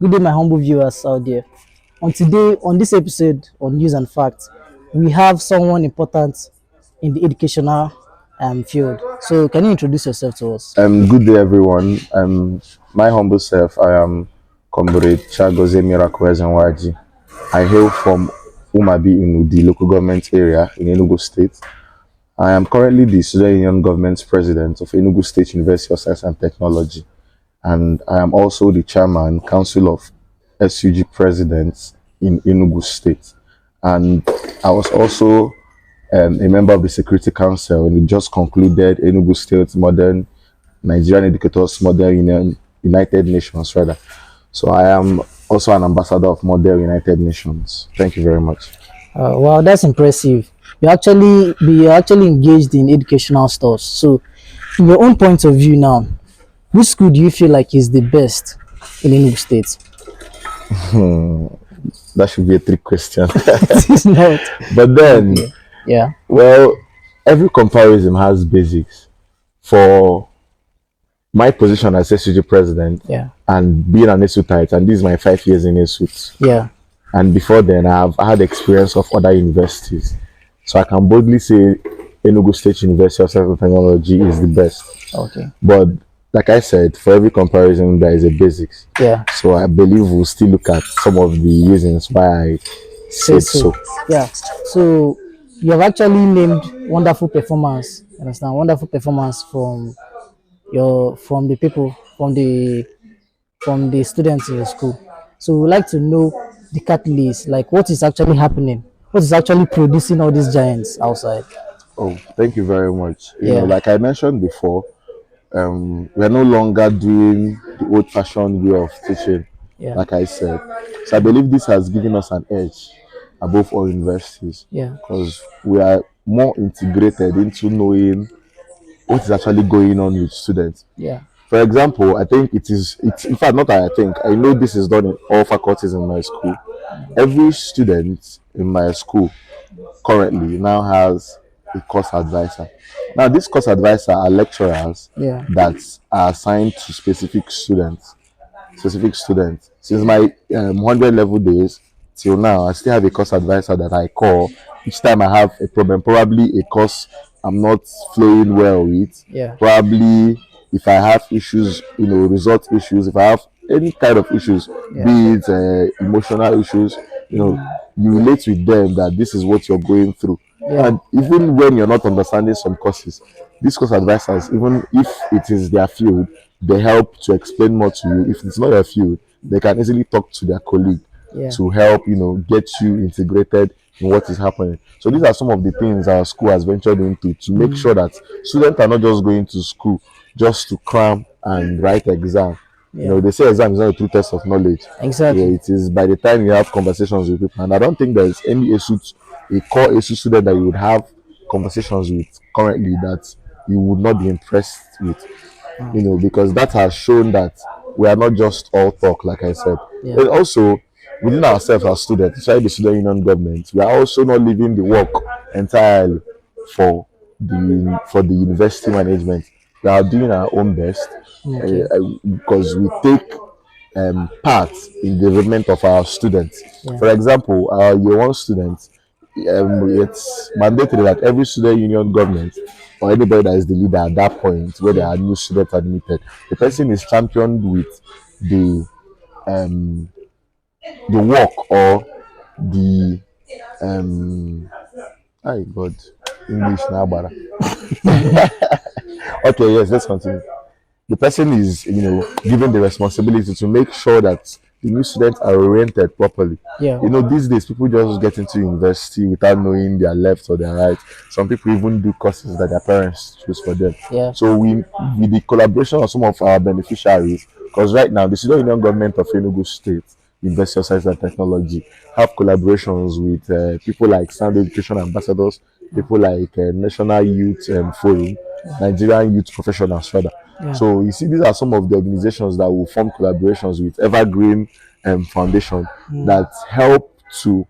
Good day, my humble viewers out there. On this episode on News and Facts, we have someone important in the educational field. So, can you introduce yourself to us? Good day, everyone. My humble self. I am Comrade Chagoze Miracle Ezenwaji. I hail from Umabi in the local government area in Enugu State. I am currently the Student Union Government President of Enugu State University of Science and Technology, and I am also the Chairman Council of SUG Presidents in Enugu State. And I was also a member of the Security Council in the just concluded Enugu State Modern Nigerian Educators Model Union United Nations rather. So I am also an ambassador of Model United Nations. Thank you very much. Wow, that's impressive. You're actually engaged in educational stuff. So, in your own point of view now, which school do you feel like is the best in Enugu State? That should be a trick question. It is not. But then, Okay. Yeah. well, every comparison has basics. For my position as SUG president Yeah. and being an ESUTite, and this is my 5 years in ESUT. Yeah. And before then, I had experience of other universities. So I can boldly say Enugu State University of Science and Technology is the best. Okay. But like I said, for every comparison, there is a basics. Yeah. So I believe we'll still look at some of the reasons why I said so. Yeah. So you have actually named wonderful performance. Understand? Wonderful performance from the people from the students in your school. So we would like to know the catalyst, like what is actually happening, what is actually producing all these giants outside. Oh, thank you very much. Yeah. Like I mentioned before, we're no longer doing the old-fashioned way of teaching, Yeah. like I said. So I believe this has given us an edge above all universities Yeah. because we are more integrated into knowing what is actually going on with students. Yeah. For example, I think it's in fact not I think I know this is done in all faculties in my school. Every student in my school currently now has a course advisor. Now, this course advisor are lecturers Yeah. that are assigned to specific students. Specific students. Since my 100 level days till now, I still have a course advisor that I call each time I have a problem. Probably a course I'm not flowing well with. Yeah. Probably if I have issues, result issues. If I have any kind of issues, Yeah. be it emotional issues, you relate with them that this is what you're going through. Yeah. And even when you're not understanding some courses, these course advisors, even if it is their field, they help to explain more to you. If it's not your field, they can easily talk to their colleague Yeah. to help, get you integrated in what is happening. So these are some of the things our school has ventured into to make sure that students are not just going to school just to cram and write exam. Yeah. They say exam is not a true test of knowledge. Exactly. Yeah, it is by the time you have conversations with people. And I don't think there's any a core issue student that you would have conversations with currently that you would not be impressed with. Because that has shown that we are not just all talk, like I said. Yeah. But also within ourselves as students, especially the student union government, we are also not leaving the work entirely for the university management. We are doing our own best Okay. because we take part in the development of our students. Yeah. For example, our year one students, it's mandatory that every student union government or anybody that is the leader at that point where there are new students admitted, the person is championed with the work or the hi God English now, bara. Okay, yes, let's continue. The person is given the responsibility to make sure that the new students are oriented properly. Yeah. These days people just get into university without knowing their left or their right. Some people even do courses that their parents choose for them. Yeah. So with the collaboration of some of our beneficiaries, because right now the student union government of Enugu State University of Science and Technology have collaborations with people like Sound Education Ambassadors, people like National Youth Forum, Nigerian Youth Professionals rather. Yeah. So you see, these are some of the organizations that will form collaborations with Evergreen Foundation that help to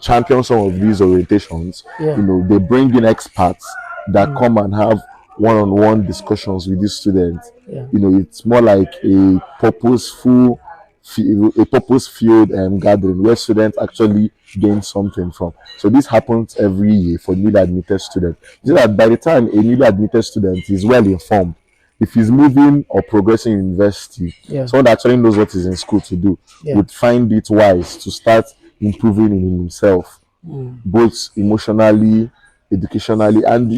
champion some of these orientations. Yeah. They bring in experts that come and have one-on-one discussions with these students. Yeah. It's more like a purposeful a purpose-filled gathering where students actually gain something from. So this happens every year for newly admitted students. So that by the time a newly admitted student is well informed, if he's moving or progressing in university, Yeah. someone that actually knows what he's in school to do Yeah. would find it wise to start improving in himself, both emotionally, educationally, and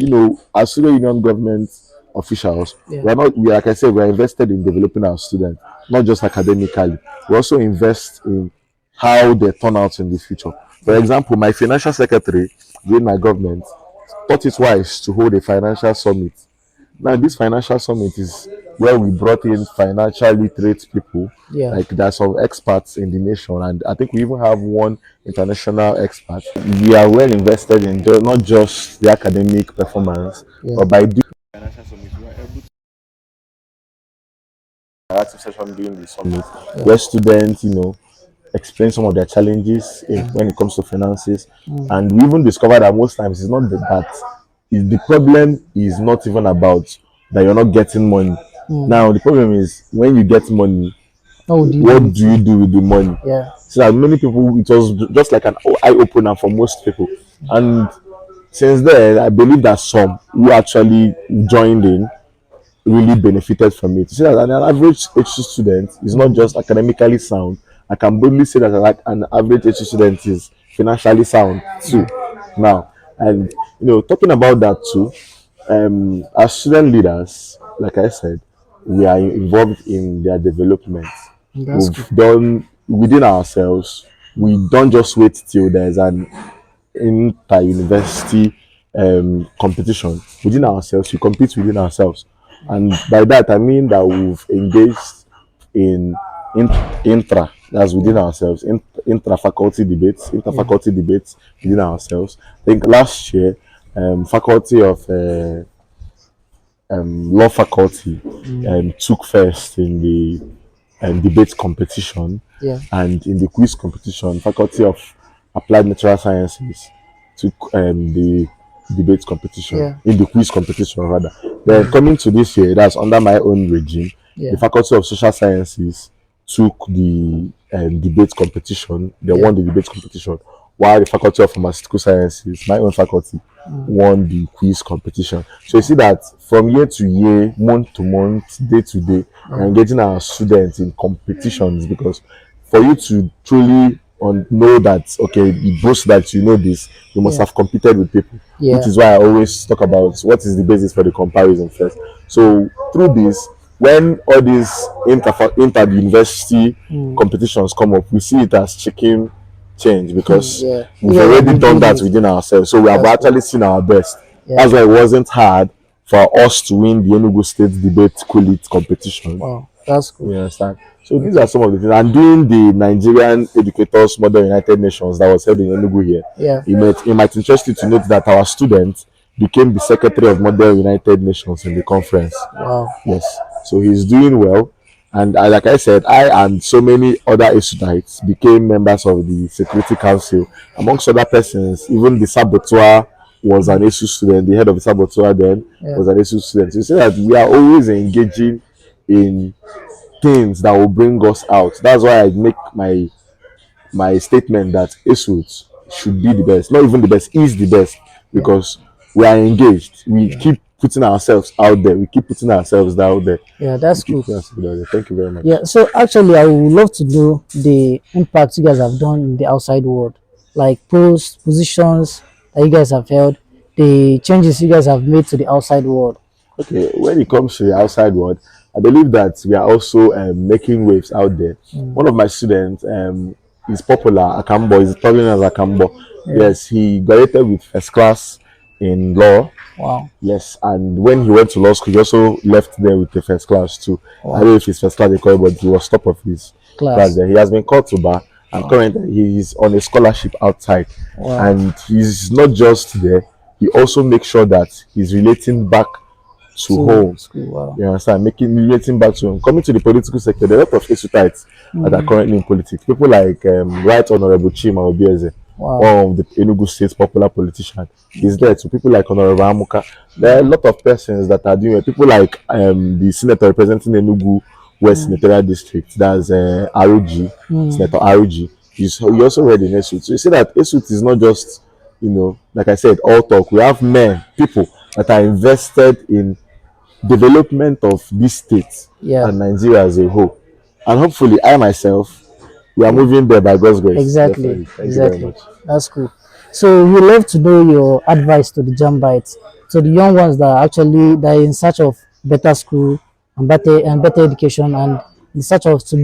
as student union government officials, Yeah. we are not we like I said, we are invested in developing our students, not just academically. We also invest in how they turn out in the future. For example, my financial secretary during my government thought it wise to hold a financial summit. Now, this financial summit is where we brought in financial literate people. Yeah. Like there are some experts in the nation, and I think we even have one international expert. We are well invested in not just the academic performance, Yeah. but by doing financial summit, we are able to interactive session during the summit, where students, explain some of their challenges when it comes to finances, and we even discover that most times it's not that is the problem is not even about that you're not getting money. Now the problem is when you get money, How would you do what it? do you do with the money? Yeah. So that many people, it was just like an eye opener for most people, and since then I believe that some who actually joined in really benefited from it. You see that an average HC student is not just academically sound. I can boldly say that like an average HC student is financially sound too. Now, and talking about that too, as student leaders, like I said, we are involved in their development. That's We've good. done within ourselves. We don't just wait till there's an inter-university competition within ourselves. We compete within ourselves, and by that I mean that we've engaged in, in intra, that's within ourselves, intra-faculty debates, inter-faculty debates within ourselves. I think last year, faculty of law faculty took first in the debate competition, Yeah. and in the quiz competition, faculty of applied natural sciences took the debate competition, Yeah. in the quiz competition rather. Then coming to this year, that's under my own regime, Yeah. the faculty of social sciences took the debate competition. They Yeah. won the debate competition, while the faculty of pharmaceutical sciences, my own faculty, won the quiz competition. So you see that from year to year, month to month, day to day, we're engaging our students in competitions, because for you to truly know that okay, it boasts that you know this, you must Yeah. have competed with people, which Yeah. is why I always talk about what is the basis for the comparison first. So through this, when all these inter-university competitions come up, we see it as chicken change, because Yeah. You we've guys have already been done doing that it. within ourselves. So we have That's good. actually seen our best. Yeah. That's why it wasn't hard for us to win the Enugu State Debate Quillet competition. Wow. That's good. You understand? So these Okay. are some of the things. And during the Nigerian Educators Model United Nations that was held in Enugu here, Yeah. it might interest you to note that our student became the secretary of Model United Nations in the conference. Wow. Yes. So he's doing well. And like I said, I and so many other Esudites became members of the Security Council. Amongst other persons, even the saboteur was an ESU student. The head of the saboteur then Yeah. was an ESU student. So you see that we are always engaging in things that will bring us out. That's why I make my statement that ESUT should be the best, not even the best, is the best, Yeah. because we are engaged. We keep putting ourselves out there. We keep putting ourselves out there. Yeah. We That's keep good. putting ourselves out there. Thank you very much. Yeah. So actually, I would love to know the impact you guys have done in the outside world, like posts, positions that you guys have held, the changes you guys have made to the outside world. Okay, when it comes to the outside world, I believe that we are also making waves out there. One of my students is popular, Akambo, is traveling as Akambo. Yeah. Yes, he graduated with first class in law. Wow. Yes, and when he went to law school, he also left there with the first class too. I don't Wow. know if it's first class they call it, but he was top of his class Class. there. He has been called to bar, and currently he is on a scholarship outside. Wow. And he's not just there; he also makes sure that he's relating back to To home. school. Wow. You understand? Making relating back to home. Coming to the political sector, there are a lot of Esutites that are currently in politics. People like Right Honorable Chima Obieze, Wow. one of the Enugu State's popular politician. He's there too. People like Honorable Amuka. There are a lot of persons that are doing it. People like the senator representing Enugu, West Senatorial District. That's ROG, Senator ROG. You also read in Esut. So you see that Esut is not just, like I said, all talk. We have men, people that are invested in development of this state Yeah. and Nigeria as a whole. And hopefully, I myself, we are moving there by God's grace. Exactly, Definitely. Thank you very exactly. much. That's cool. So we love to know your advice to the Jambites, to the young ones that are in search of better school and better education and in search of to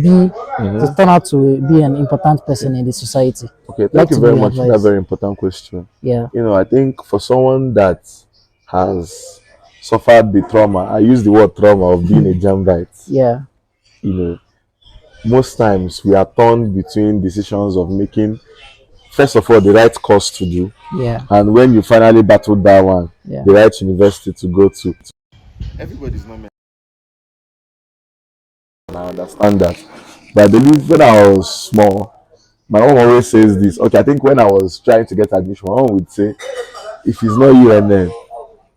turn out to be an important person in the society. Okay, thank Like you to know very your much for that advice. very important question. Yeah. I think for someone that has suffered the trauma, I use the word trauma of being a Jambite, Yeah. you know, most times we are torn between decisions of making, first of all, the right course to do, Yeah. and when you finally battled that one, Yeah. the right university to go to. Everybody's not meant, and I understand that. But I believe when I was small, my mom always says this. Okay, I think when I was trying to get admission, my mom would say, if it's not UNN,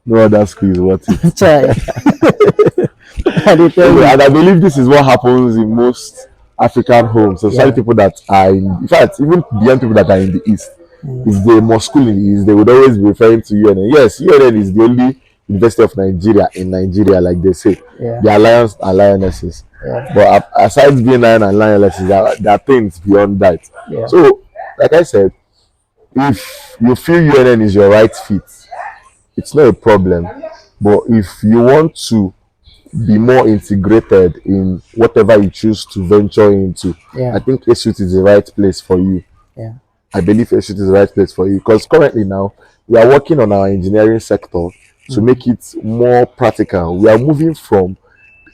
no other school is worth it. Chai. I dey tell you. And I believe this is what happens in most African homes, especially Yeah. people that are in fact, even beyond people that are in the East. Mm. If they must school in the East, they would always be referring to UNN. Yes, UNN is the only University of Nigeria in Nigeria, like they say. Yeah. The Alliance and Lionesses. Yeah. But aside being Lion and Lionesses, there are things beyond that. Yeah. So, like I said, if you feel UNN is your right fit, it's not a problem. But if you want to be more integrated in whatever you choose to venture into, Yeah. I think Esut is the right place for you. Yeah. I believe Esut is the right place for you because currently now we are working on our engineering sector to make it more practical. We are moving from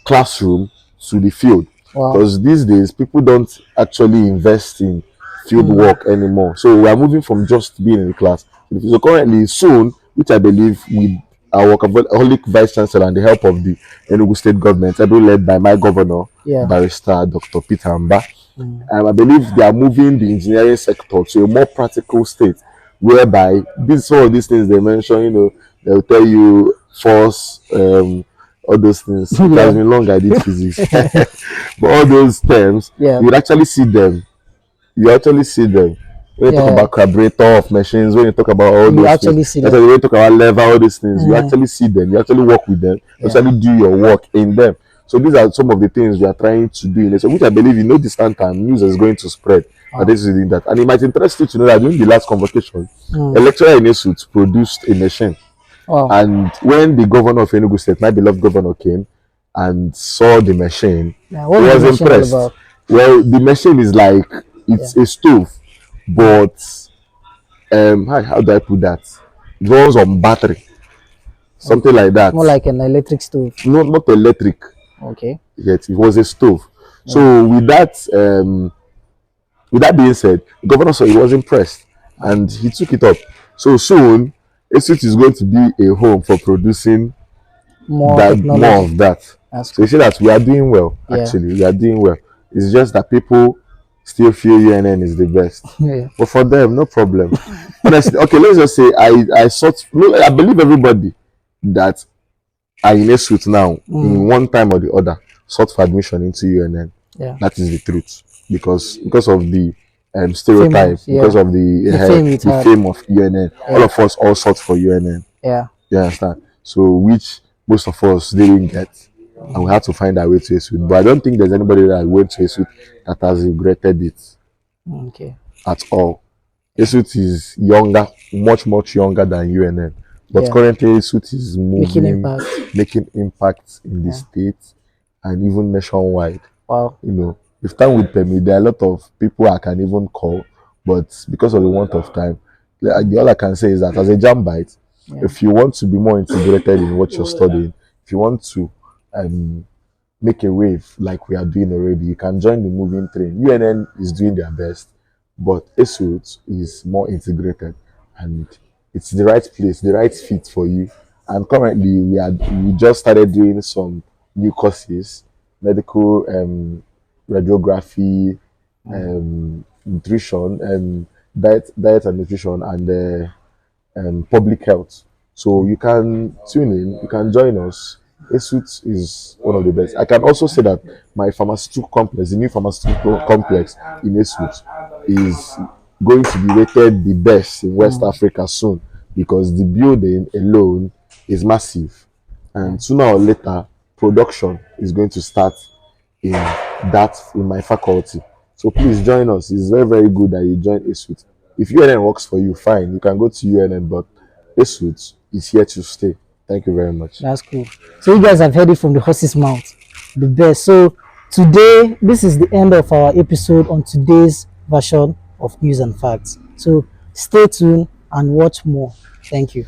classroom to the field Wow. because these days people don't actually invest in field work anymore. So we are moving from just being in the class. So currently, soon, which I believe with our workaholic vice chancellor and the help of the Enugu state government, led by my governor, Yeah. Barrister Dr. Peter Amba, Mm. I believe they are moving the engineering sector to a more practical state, whereby some of these things they mention, they'll tell you force, all those things. It has been long I did physics, but all those terms, Yeah. you would actually see them. You actually see them when you talk Yeah. about carburetor of machines. When you talk about all You those actually things, see actually that. when you talk about lever, all these things, you Mm. actually see them. You actually work with them. You Yeah. actually do your work in them. So these are some of the things we are trying to do in it. So which I believe in no distant time, news is going to spread. Wow. That this is doing that. And it might interest you to know that during the last convocation, a Mm. lecturer in Esut produced a machine. Wow. And when the governor of Enugu State, my beloved governor, came and saw the machine, Yeah. he What's the was machine all impressed. about? Well, the machine is like it's a stove, but how do I put that? It runs on battery, something Okay. like It's that. more like an electric stove. No, not electric. Okay. Yet it was a stove. Yeah. So with that being said, the governor saw he was impressed and he took it up. So soon, Esut is going to be a home for producing More that more technology. of that. That's So you cool. see that we are doing well. Yeah. Actually, we are doing well. It's just that people still feel UNN is the best. Yeah. But for them, no problem. Honestly, okay, let's just say I sought. No, I believe everybody that are in a suit now, in one time or the other, sought for admission into UNN. Yeah. That is the truth, because of the stereotype, Famous. because Yeah. of the The fame it the had. fame of UNN. All Yeah. of us all sought for UNN. Yeah. You understand? So which most of us didn't get, and we had to find our way to a suit. But I don't think there's anybody that went to a suit that has regretted it Okay. at all. Esut is younger, much younger than UNN. But Yeah. currently, Esut is Making moving, impact. making impacts in the Yeah. state and even nationwide. Wow. If time would permit, there are a lot of people I can even call, but because of the want of time, all I can say is that as a Jambite, Yeah. if you want to be more integrated in what you're studying, if you want to um, make a wave like we are doing already, you can join the moving train. UNN is doing their best, but ESUT is more integrated and it's the right place, the right fit for you. And currently, we just started doing some new courses, medical radiography, nutrition, diet and nutrition, and public health. So you can tune in, you can join us Esuit is one of the best. I can also say that my pharmaceutical complex, the new pharmaceutical complex in Esuit, is going to be rated the best in West Africa soon because the building alone is massive, and sooner or later, production is going to start in my faculty. So please join us. It's very very good that you join Esuit. If UNN works for you, fine. You can go to UNN, but Esuit is here to stay. Thank you very much. That's cool. So you guys have heard it from the horse's mouth, the best. So today, this is the end of our episode on today's version of news and facts. So stay tuned and watch more. Thank you.